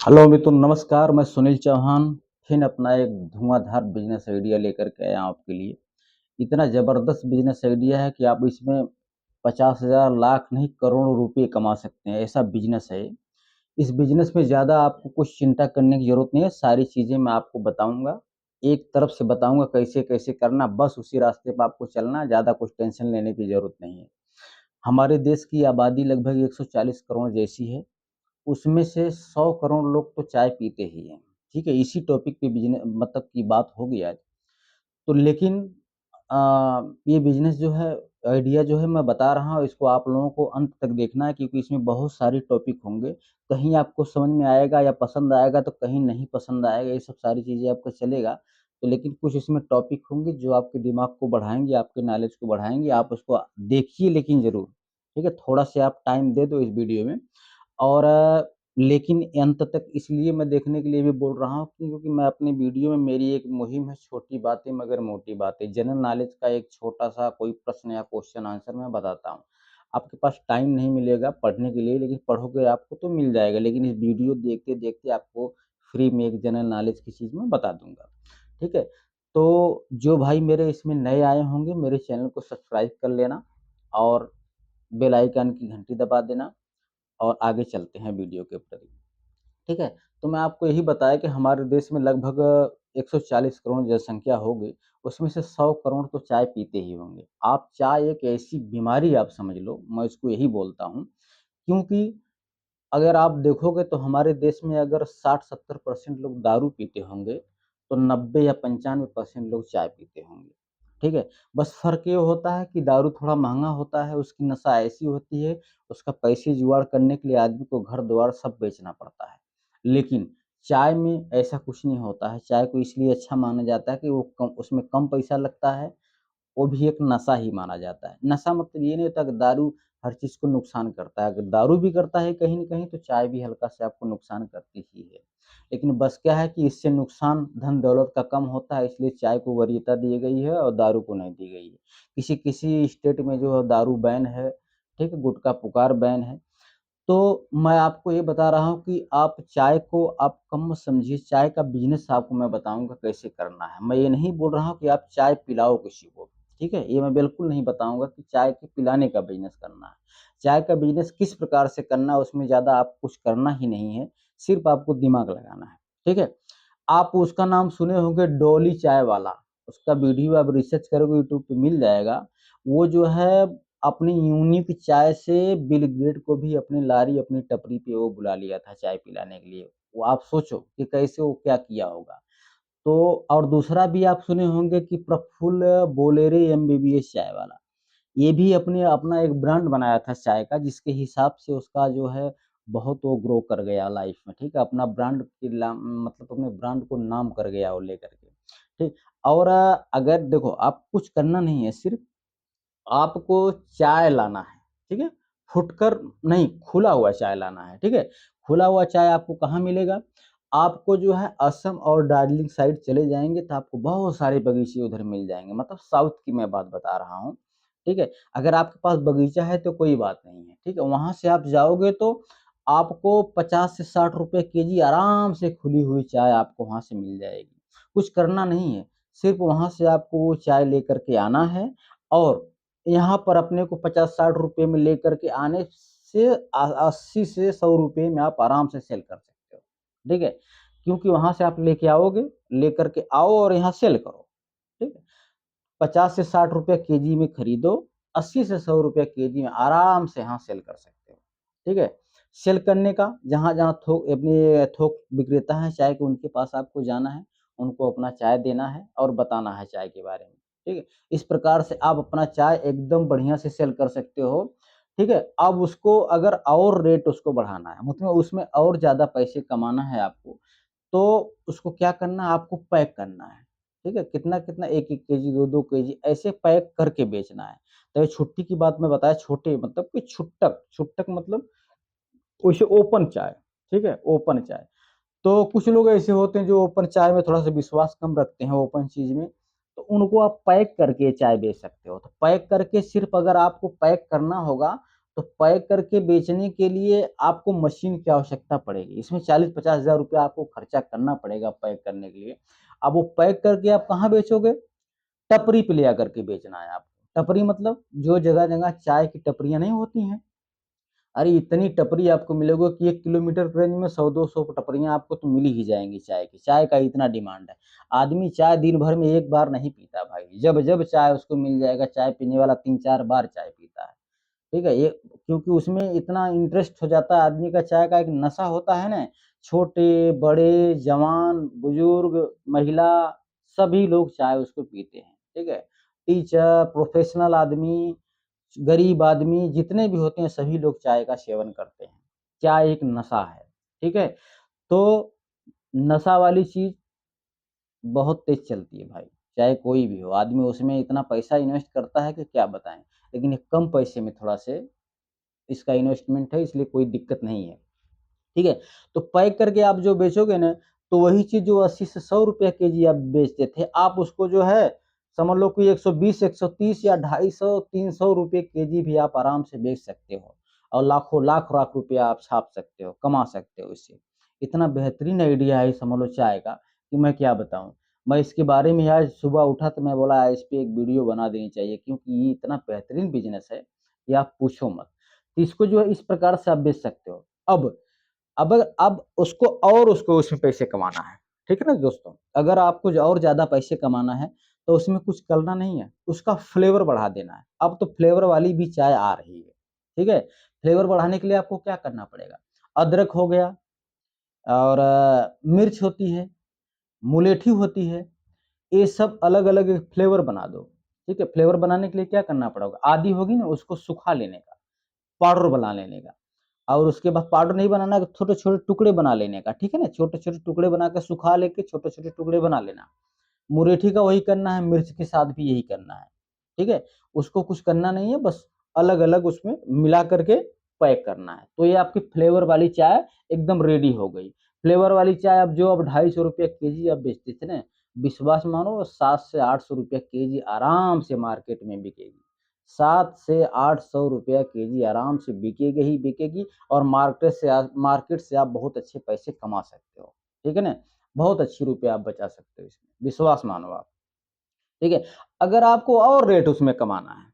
Hello मित्रों, नमस्कार। मैं सुनील चौहान फिर अपना एक धुआंधार बिजनेस आइडिया लेकर के आया हूं आपके लिए। इतना ज़बरदस्त बिजनेस आइडिया है कि आप इसमें 50,000 लाख नहीं करोड़ों रुपए कमा सकते हैं, ऐसा बिजनेस है। इस बिजनेस में ज़्यादा आपको कुछ चिंता करने की ज़रूरत नहीं है, सारी चीज़ें मैं आपको बताऊँगा। एक तरफ से बताऊँगा कैसे-कैसे करना, बस उसी रास्ते पे आपको चलना है, ज़्यादा कुछ टेंशन लेने की ज़रूरत नहीं है। हमारे देश की आबादी लगभग 140 करोड़ जैसी है। उसमें से 100 करोड़ लोग तो चाय पीते ही हैं, ठीक है? इसी टॉपिक पे मतलब की बात होगी आज। तो लेकिन ये बिज़नेस जो है, आइडिया जो है मैं बता रहा हूँ, इसको आप लोगों को अंत तक देखना है क्योंकि इसमें बहुत सारी टॉपिक होंगे। कहीं आपको समझ में आएगा या पसंद आएगा तो कहीं नहीं पसंद आएगा, ये सब सारी चीज़ें आपका चलेगा। तो लेकिन कुछ इसमें टॉपिक होंगे जो आपके दिमाग को बढ़ाएँगे, आपके नॉलेज को बढ़ाएँगे। आप उसको देखिए लेकिन ज़रूर, ठीक है? थोड़ा-सा आप टाइम दे दो इस वीडियो में। और लेकिन अंत तक इसलिए मैं देखने के लिए भी बोल रहा हूँ क्योंकि मैं अपनी वीडियो में मेरी एक मुहिम है छोटी बातें मगर मोटी बातें। जनरल नॉलेज का एक छोटा-सा कोई प्रश्न या क्वेश्चन आंसर मैं बताता हूँ। आपके पास टाइम नहीं मिलेगा पढ़ने के लिए लेकिन पढ़ोगे आपको तो मिल जाएगा। लेकिन इस वीडियो देखते-देखते आपको फ्री में एक जनरल नॉलेज की चीज़ मैं बता दूँगा। ठीक है? तो जो भाई मेरे इसमें नए आए होंगे मेरे चैनल को सब्सक्राइब कर लेना और बेल आइकन की घंटी दबा देना। और आगे चलते हैं वीडियो के प्रति, ठीक है? तो मैं आपको यही बताया कि हमारे देश में लगभग 140 करोड़ जनसंख्या होगी, उसमें से 100 करोड़ तो चाय पीते ही होंगे। आप चाय एक ऐसी बीमारी आप समझ लो, मैं इसको यही बोलता हूँ, क्योंकि अगर आप देखोगे तो हमारे देश में अगर 60-70% लोग दारू पीते होंगे, तो 90 या 95% लोग चाय पीते होंगे, ठीक है? बस फ़र्क ये होता है कि दारू थोड़ा महँगा होता है, उसकी नशा ऐसी होती है, उसका पैसे जुगाड़ करने के लिए आदमी को घर-द्वार सब बेचना पड़ता है। लेकिन चाय में ऐसा कुछ नहीं होता है, चाय को इसलिए अच्छा माना जाता है कि वो कम उसमें कम पैसा लगता है, वो भी एक नशा ही माना जाता है। नशा मतलब ये नहीं होता कि दारू हर चीज़ को नुकसान करता है। अगर दारू भी करता है कहीं न कहीं तो चाय भी हल्का से आपको नुकसान करती ही है। लेकिन बस क्या है कि इससे नुकसान धन-दौलत का कम होता है इसलिए चाय को वरीयता दी गई है और दारू को नहीं दी गई है। किसी-किसी स्टेट में जो है दारू बैन है, ठीक है? गुटखा पुकार बैन है। तो मैं आपको ये बता रहा हूँ कि आप चाय को आप कम मत समझिए, चाय का बिज़नेस आपको मैं बताऊँगा कैसे करना है। मैं ये नहीं बोल रहा हूँ कि आप चाय पिलाओ किसी को, ठीक है? ये मैं बिल्कुल नहीं बताऊँगा कि चाय के पिलाने का बिज़नेस करना है। चाय का बिज़नेस किस प्रकार से करना है, उसमें ज़्यादा आप कुछ करना ही नहीं है, सिर्फ़ आपको दिमाग लगाना है, ठीक है? आप उसका नाम सुने होंगे डॉली चाय वाला, उसका वीडियो आप रिसर्च करोगे यूट्यूब पे मिल जाएगा। वो जो है अपनी यूनिक चाय से बिल गेट को भी अपनी लारी, अपनी टपरी पे वो बुला लिया था चाय पिलाने के लिए। वो आप सोचो कि कैसे वो क्या किया होगा। तो और दूसरा भी आप सुने होंगे कि प्रफुल्ल बोलेरे एमबीबीएस चाय वाला। ये भी अपने अपना एक ब्रांड बनाया था चाय का जिसके हिसाब से उसका जो है बहुत वो ग्रो कर गया लाइफ में, ठीक है? अपना ब्रांड की मतलब अपने ब्रांड को नाम कर गया वो लेकर के, ठीक? और अगर देखो आप कुछ करना नहीं है सिर्फ़ आपको चाय लाना है, ठीक है? फुटकर नहीं, खुला हुआ चाय लाना है, ठीक है? खुला हुआ चाय आपको कहाँ मिलेगा? आपको जो है असम और दार्जिलिंग साइड चले जाएँगे तो आपको बहुत सारे बगीचे उधर मिल जाएँगे, मतलब साउथ की मैं बात बता रहा हूँ, ठीक है? अगर आपके पास बगीचा है तो कोई बात नहीं है, ठीक है? वहाँ से आप जाओगे तो आपको 50 से 60 रुपए केजी आराम से खुली हुई चाय आपको वहाँ से मिल जाएगी। कुछ करना नहीं है, सिर्फ़ वहाँ से आपको वो चाय लेकर के आना है और यहाँ पर अपने को 50-60 रुपए में लेकर के आने से 80 से 100 रुपए में आप आराम से सेल कर सकते हो, ठीक है? क्योंकि वहाँ से आप लेके आओगे, लेकर के आओ और यहाँ सेल करो, ठीक है? 50 से 60 रुपए केजी में खरीदो, 80 से 100 रुपए केजी में आराम से यहाँ सेल कर सकते हो, ठीक है? सेल करने का जहाँ-जहाँ थोक विक्रेता हैं चाय के उनके पास आपको जाना है, उनको अपना चाय देना है और बताना है चाय के बारे में, ठीक है? इस प्रकार से आप अपना चाय एकदम बढ़िया से सेल कर सकते हो, ठीक है? अब उसको अगर और रेट उसको बढ़ाना है, मतलब उसमें और ज़्यादा पैसे कमाना है आपको, तो उसको क्या करना है आपको पैक करना है, ठीक है? कितना-कितना 1-1 केजी, 2-2 केजी ऐसे पैक करके बेचना है। तो ये छुट्टी की बात मैं बताया छोटे मतलब कि छुट्टक, छुट्टक मतलब वैसे ओपन चाय, ठीक है? ओपन चाय। तो कुछ लोग ऐसे होते हैं जो ओपन चाय में थोड़ा-सा विश्वास कम रखते हैं ओपन चीज़ में, तो उनको आप पैक करके चाय बेच सकते हो। तो पैक करके सिर्फ़ अगर आपको पैक करना होगा, तो पैक करके बेचने के लिए आपको मशीन की आवश्यकता पड़ेगी, इसमें 40-50 हज़ार रुपया आपको खर्चा करना पड़ेगा पैक करने के लिए। अब वो पैक करके आप कहाँ बेचोगे? टपरी पे ले आकर के बेचना है आपको। टपरी मतलब जो जगह-जगह चाय की टपरियाँ नहीं होती हैं, अरे इतनी टपरी आपको मिलेगा कि 1 किलोमीटर के रेंज में 100-200 टपरियाँ आपको तो मिल ही जाएँगी चाय की। चाय का इतना डिमांड है। आदमी चाय दिन भर में 1 बार नहीं पीता भाई, जब-जब चाय उसको मिल जाएगा, चाय पीने वाला 3-4 बार चाय पीता है। ठीक है? ये क्योंकि उसमें इतना इंटरेस्ट हो जाता है आदमी का, चाय का एक नशा होता है ना, छोटे, बड़े, जवान, बुजुर्ग, महिला सभी लोग चाय उसको पीते हैं, ठीक है? टीचर, प्रोफ़ेशनल आदमी, गरीब आदमी जितने भी होते हैं सभी लोग चाय का सेवन करते हैं। चाय एक नशा है, ठीक है? तो नशा वाली चीज़ बहुत तेज़ चलती है भाई, चाहे कोई भी हो, आदमी उसमें इतना पैसा इन्वेस्ट करता है कि क्या बताएँ। लेकिन ये कम पैसे में थोड़ा से इसका इन्वेस्टमेंट है, इसलिए कोई दिक्कत नहीं है, ठीक है? तो पैक करके आप जो बेचोगे ना, तो वही चीज़ जो 80 से ₹100 केजी आप बेचते थे, आप उसको जो है समझ लो कि 120, 130 या 250, ₹300 केजी भी आप आराम से बेच सकते हो और लाखों लाख-लाख रुपया आप छाप सकते हो, कमा सकते हो इससे। इतना बेहतरीन आइडिया है समझ लो चाय का कि मैं क्या बताऊँ। मैं इसके बारे में आज सुबह उठा तो मैं बोला इस पे एक वीडियो बना देनी चाहिए क्योंकि ये इतना बेहतरीन बिज़नेस है कि आप पूछो मत। तो इसको जो है इस प्रकार से आप बेच सकते हो। अब उसको उसमें पैसे कमाना है, ठीक है ना दोस्तों? अगर आपको जो और ज़्यादा पैसे कमाना है, तो उसमें कुछ करना नहीं है, उसका फ्लेवर बढ़ा देना है। अब तो फ्लेवर वाली भी चाय आ रही है, ठीक है? फ्लेवर बढ़ाने के लिए आपको क्या करना पड़ेगा? अदरक हो गया और मिर्च होती है, मुलेठी होती है, ये सब अलग-अलग एक फ्लेवर बना दो, ठीक है? फ्लेवर बनाने के लिए क्या करना पड़ेगा? आदी होगी ना उसको सुखा लेने का, पाउडर बना लेने का। और उसके बाद पाउडर नहीं बनाना है, छोटे-छोटे टुकड़े बना लेने का, ठीक है ना? छोटे-छोटे टुकड़े बना के सुखा लेके छोटे-छोटे टुकड़े बना लेना। मुरेठी का वही करना है, मिर्च के साथ भी यही करना है, ठीक है? उसको कुछ करना नहीं है, बस अलग-अलग उसमें मिला करके पैक करना है। तो ये आपकी फ्लेवर वाली चाय एकदम रेडी हो गई। फ्लेवर वाली चाय अब ₹250 केजी आप बेचते थे ना, विश्वास मानो 7 से ₹800 केजी आराम से मार्केट में बिकेगी। 7 से ₹800 केजी आराम से बिकेगी ही बिकेगी और मार्केट से आप बहुत अच्छे पैसे कमा सकते हो, ठीक है ना? बहुत अच्छी रुपए आप बचा सकते हो इसमें, विश्वास मानो आप, ठीक है? अगर आपको और रेट उसमें कमाना है,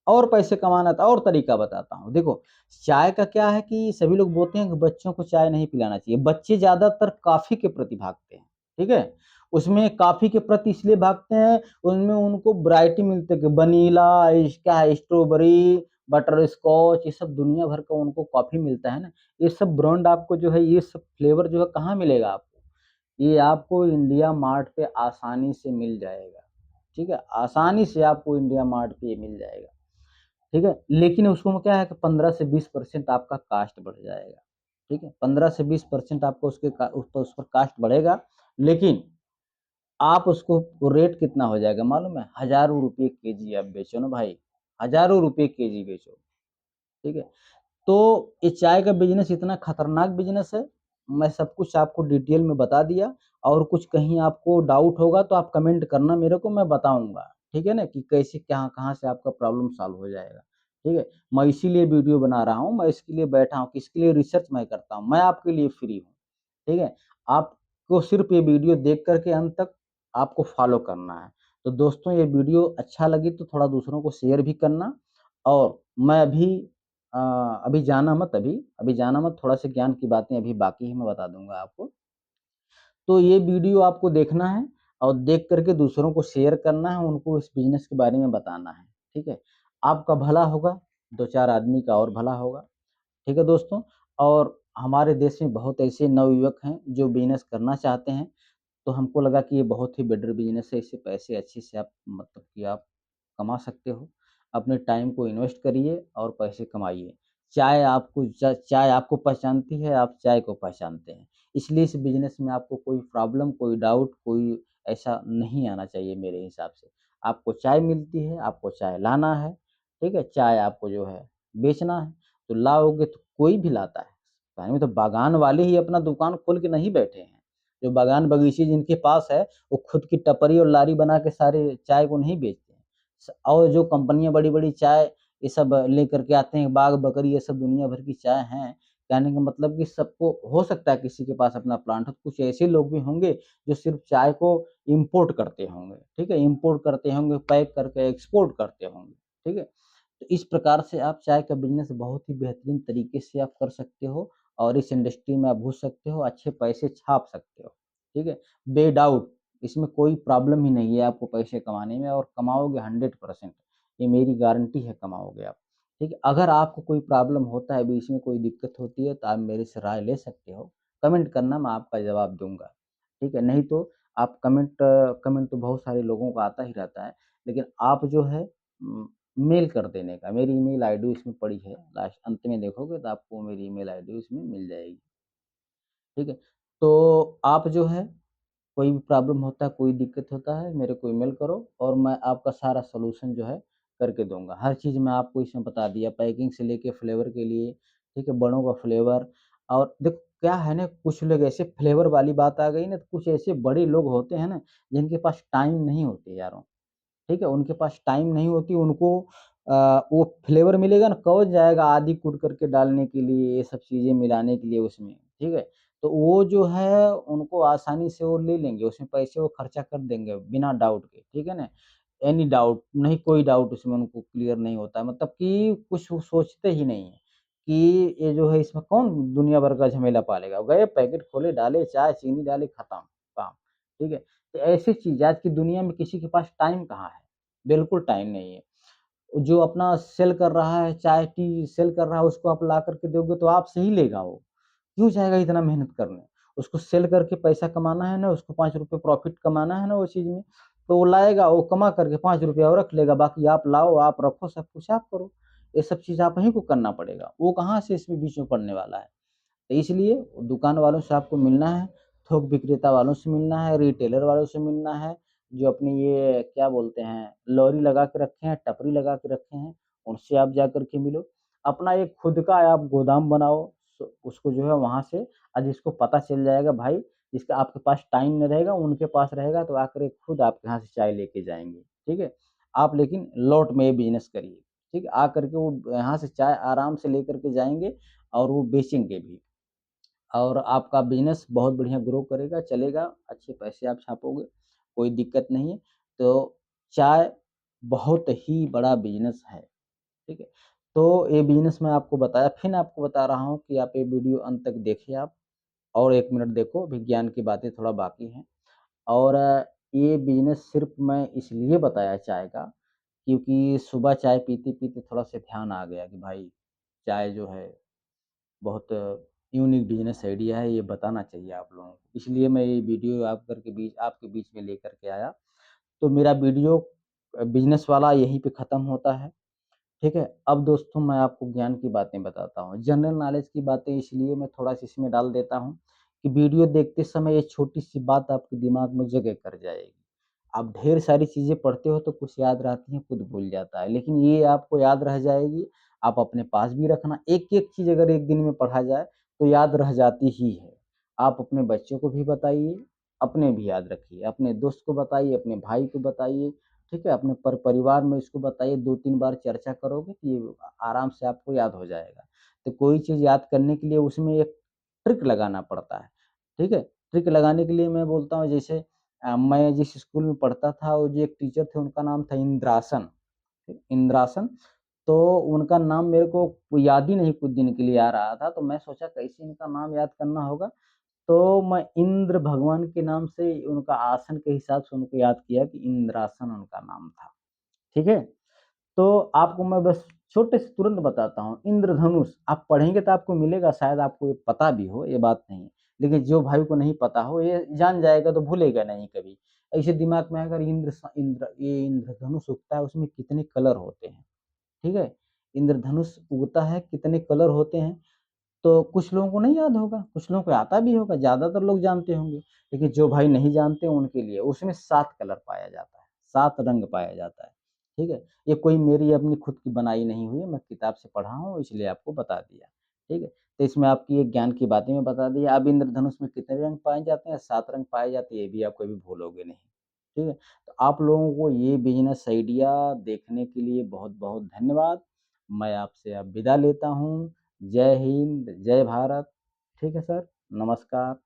और पैसे कमाना है तो और तरीका बताता हूँ। देखो, चाय का क्या है कि सभी लोग बोलते हैं कि बच्चों को चाय नहीं पिलाना चाहिए। बच्चे ज़्यादातर कॉफ़ी के प्रति भागते हैं, ठीक है? उसमें कॉफ़ी के प्रति इसलिए भागते हैं, उनमें उनको वैरायटी मिलती है कि वनीला, क्या है स्ट्रॉबेरी, बटरस्कॉच ये सब दुनिया भर का उनको कॉफ़ी मिलता है ना। ये सब ब्रांड आपको जो है ये सब फ्लेवर जो है कहाँ मिलेगा आपको? ये आपको इंडिया मार्ट पे आसानी से मिल जाएगा, ठीक है? आसानी से आपको इंडिया मार्ट पे ये मिल जाएगा, ठीक है? लेकिन उसमें क्या है कि 15 से 20% आपका कॉस्ट बढ़ जाएगा, ठीक है? 15 से 20% आपको उस पर कॉस्ट बढ़ेगा, लेकिन आप उसको रेट कितना हो जाएगा मालूम है? हज़ारों रुपए केजी आप बेचो ना भाई, हज़ारों रुपए केजी बेचो, ठीक है? तो ये चाय का बिज़नेस इतना खतरनाक बिज़नेस है, मैं सब कुछ आपको डिटेल में बता दिया और कुछ कहीं आपको डाउट होगा तो आप कमेंट करना मेरे को मैं बताऊँगा, ठीक है ना? कि कैसे क्या कहाँ से आपका प्रॉब्लम सॉल्व हो जाएगा, ठीक है? मैं इसीलिए वीडियो बना रहा हूँ, मैं इसके लिए बैठा हूँ, किसके लिए रिसर्च मैं करता हूँ, मैं आपके लिए फ्री हूँ, ठीक है? आपको सिर्फ़ ये वीडियो देख कर के अंत तक आपको फ़ॉलो करना है। तो दोस्तों ये वीडियो अच्छा लगी तो थोड़ा दूसरों को शेयर भी करना और मैं अ, अभी जाना मत, थोड़ा-सा ज्ञान की बातें अभी बाकी है, मैं बता दूँगा आपको। तो ये वीडियो आपको देखना है और देख कर के दूसरों को शेयर करना है, उनको इस बिज़नेस के बारे में बताना है, ठीक है? आपका भला होगा, 2-4 आदमी का और भला होगा, ठीक है दोस्तों? और हमारे देश में बहुत ऐसे नवयुवक हैं, जो बिज़नेस करना चाहते हैं, तो हमको लगा कि ये बहुत ही बेटर बिज़नेस है, इससे पैसे अच्छे से आप मतलब कि आप कमा सकते हो। अपने टाइम को इन्वेस्ट करिए और पैसे कमाइए। चाय आपको पहचानती है, आप चाय को पहचानते हैं। इसलिए इस बिज़नेस में आपको कोई प्रॉब्लम, कोई डाउट, कोई ऐसा नहीं आना चाहिए मेरे हिसाब से। आपको चाय मिलती है, आपको चाय लाना है, ठीक है? चाय आपको जो है बेचना है, तो लाओगे तो कोई भी लाता है। शहर में तो बागान वाले ही अपना दुकान खोल के नहीं बैठे हैं। जो बागान बगीचे जिनके पास है, वो खुद की टपरी और लारी बना के सारे चाय को नहीं बेचते हैं। और जो कंपनियाँ बड़ी-बड़ी चाय ये सब लेकर के आते हैं, बाघ, बकरी ये सब दुनिया भर की चाय हैं। कहने का मतलब कि सबको हो सकता है किसी के पास अपना प्लांट हो, कुछ ऐसे लोग भी होंगे जो सिर्फ़ चाय को इम्पोर्ट करते होंगे, ठीक है? इम्पोर्ट करते होंगे, पैक करके एक्सपोर्ट करते होंगे, ठीक है? तो इस प्रकार से आप चाय का बिज़नेस बहुत ही बेहतरीन तरीके से आप कर सकते हो और इस इंडस्ट्री में आप घुस सकते हो, अच्छे पैसे छाप सकते हो, ठीक है? बेडाउट इसमें कोई प्रॉब्लम ही नहीं है आपको पैसे कमाने में और कमाओगे 100%, ये मेरी गारंटी है कमाओगे आप, ठीक है? अगर आपको कोई प्रॉब्लम होता है, बीच में कोई दिक्कत होती है, तो आप मेरे से राय ले सकते हो, कमेंट करना मैं आपका जवाब दूँगा, ठीक है? नहीं तो आप कमेंट तो बहुत सारे लोगों को आता ही रहता है, लेकिन आप जो है मेल कर देने का, मेरी ईमेल आईडी इसमें पड़ी है, लास्ट अंत में देखोगे तो आपको मेरी ईमेल आईडी उसमें मिल जाएगी, ठीक है? तो आप जो है कोई भी प्रॉब्लम होता है, कोई दिक्कत होता है, मेरे को ईमेल करो और मैं आपका सारा सॉल्यूशन जो है करके दूँगा। हर चीज़ मैं आपको इसमें बता दिया, पैकिंग से लेके फ्लेवर के लिए, ठीक है? बड़ों का फ्लेवर और देखो क्या है ना, कुछ लोग ऐसे फ्लेवर वाली बात आ गई ना, तो कुछ ऐसे बड़े लोग होते हैं ना, जिनके पास टाइम नहीं होते यारों। ठीक है? उनके पास टाइम नहीं होती, उनको वो फ्लेवर मिलेगा ना, कौन जाएगा आदि कूट करके डालने के लिए, ये सब चीज़ें मिलाने के लिए उसमें, ठीक है? तो वो जो है उनको आसानी से वो ले लेंगे, उसमें पैसे वो खर्चा कर देंगे बिना डाउट के, ठीक है ना? एनी डाउट नहीं, कोई डाउट उसमें उनको क्लियर नहीं होता है, मतलब कि कुछ वो सोचते ही नहीं है कि ये जो है इसमें कौन दुनिया भर का झमेला पालेगा। गए पैकेट खोले, डाले चाय, चीनी डाली, खत्म काम, ठीक है? तो ऐसी चीज़ आज की दुनिया में किसी के पास टाइम कहाँ है? बिल्कुल टाइम नहीं है। जो अपना सेल कर रहा है, चाय, टी सेल कर रहा है, उसको आप ला कर के दोगे तो आपसे ही लेगा वो। क्यों जाएगा इतना मेहनत करने? उसको सेल करके पैसा कमाना है ना, उसको ₹5 प्रॉफ़िट कमाना है ना वो चीज़ में, तो वो लाएगा, वो कमा करके ₹5 और रख लेगा, बाकी आप लाओ, आप रखो, सब कुछ आप करो। ये सब चीज़ आप ही को करना पड़ेगा। वो कहाँ से इसमें बीच में पड़ने वाला है? तो इसलिए दुकान वालों से आपको मिलना है, थोक विक्रेता वालों से मिलना है, रिटेलर वालों से मिलना है, जो अपनी ये क्या बोलते हैं, लॉरी लगा के रखे हैं, टपरी लगा के रखे हैं, उनसे आप जाकर के मिलो। अपना एक खुद का आप गोदाम बनाओ, उसको जो है वहाँ से जिसको पता चल जाएगा भाई, जिसका आपके पास टाइम नहीं रहेगा, उनके पास रहेगा तो आकर के खुद आपके यहाँ से चाय लेके जाएँगे, ठीक है? आप लेकिन लॉट में ये बिज़नेस करिए, ठीक है? आकर के वो यहाँ से चाय आराम से लेकर के जाएँगे और वो बेचेंगे भी। और आपका बिज़नेस बहुत बढ़िया ग्रो करेगा, चलेगा, अच्छे पैसे आप छापोगे, कोई दिक्कत नहीं है। तो चाय बहुत ही बड़ा बिज़नेस है, ठीक है? तो ये बिज़नेस मैं आपको बताया, फिर आपको बता रहा हूँ कि आप ये वीडियो अंत तक देखिए आप और 1 मिनट देखो, विज्ञान की बातें थोड़ा बाकी हैं। और ये बिज़नेस सिर्फ़ मैं इसलिए बताया चाय का, क्योंकि सुबह चाय पीते-पीते थोड़ा-सा ध्यान आ गया कि भाई चाय जो है बहुत यूनिक बिज़नेस आइडिया है, ये बताना चाहिए आप लोगों को। इसलिए मैं ये वीडियो आपके बीच में लेकर के आया। तो मेरा वीडियो बिज़नेस वाला यहीं पे ख़त्म होता है, ठीक है? अब दोस्तों मैं आपको ज्ञान की बातें बताता हूँ। जनरल नॉलेज की बातें इसलिए मैं थोड़ा-सा इसमें डाल देता हूँ कि वीडियो देखते समय ये छोटी-सी बात आपके दिमाग में जगह कर जाएगी। आप ढेर सारी चीज़ें पढ़ते हो तो कुछ याद रहती हैं, कुछ भूल जाता है। लेकिन ये आपको याद रह जाएगी, आप अपने पास भी रखना। एक-एक चीज़ अगर 1 दिन में पढ़ा जाए, तो याद रह जाती ही है। आप अपने बच्चों को भी बताइए, अपने भी याद रखिए, अपने दोस्त को बताइए, अपने भाई को बताइए, ठीक है? अपने परिवार में इसको बताइए, 2-3 बार चर्चा करोगे तो ये आराम से आपको याद हो जाएगा। तो कोई चीज़ याद करने के लिए उसमें एक ट्रिक लगाना पड़ता है, ठीक है? ट्रिक लगाने के लिए मैं बोलता हूँ जैसे मैं जिस स्कूल में पढ़ता था, वो जो एक टीचर थे उनका नाम था इंद्रासन, इंद्रासन। तो उनका नाम मेरे को याद ही नहीं कुछ दिन के लिए आ रहा था, तो मैं सोचा कैसे इनका नाम याद करना होगा, तो मैं इंद्र भगवान के नाम से उनका आसन के हिसाब से उनको याद किया कि इंद्रासन उनका नाम था, ठीक है? तो आपको मैं बस छोटे से तुरंत बताता हूँ, इंद्रधनुष आप पढ़ेंगे तो आपको मिलेगा, शायद आपको ये पता भी हो, ये बात नहीं है। लेकिन जो भाई को नहीं पता हो, ये जान जाएगा तो भूलेगा नहीं कभी। ऐसे दिमाग में अगर ये इंद्रधनुष उगता है, उसमें कितने कलर होते हैं, ठीक है? इंद्रधनुष उगता है, कितने कलर होते हैं, तो कुछ लोगों को नहीं याद होगा, कुछ लोगों को आता भी होगा, ज़्यादातर लोग जानते होंगे। लेकिन जो भाई नहीं जानते उनके लिए उसमें 7 कलर पाया जाता है, 7 रंग पाया जाता है, ठीक है? ये कोई मेरी अपनी खुद की बनाई नहीं हुई है, मैं किताब से पढ़ा हूँ इसलिए आपको बता दिया, ठीक है? तो इसमें आपकी एक ज्ञान की बातें मैं बता दी। अब इंद्रधनुष में कितने रंग पाए जाते हैं? 7 रंग पाए जाते हैं, ये भी आप कभी भूलोगे नहीं, ठीक है? तो आप लोगों को ये बिज़नेस आइडिया देखने के लिए बहुत-बहुत धन्यवाद। मैं आपसे अब विदा लेता हूँ। जय हिंद, जय भारत। ठीक है सर, नमस्कार।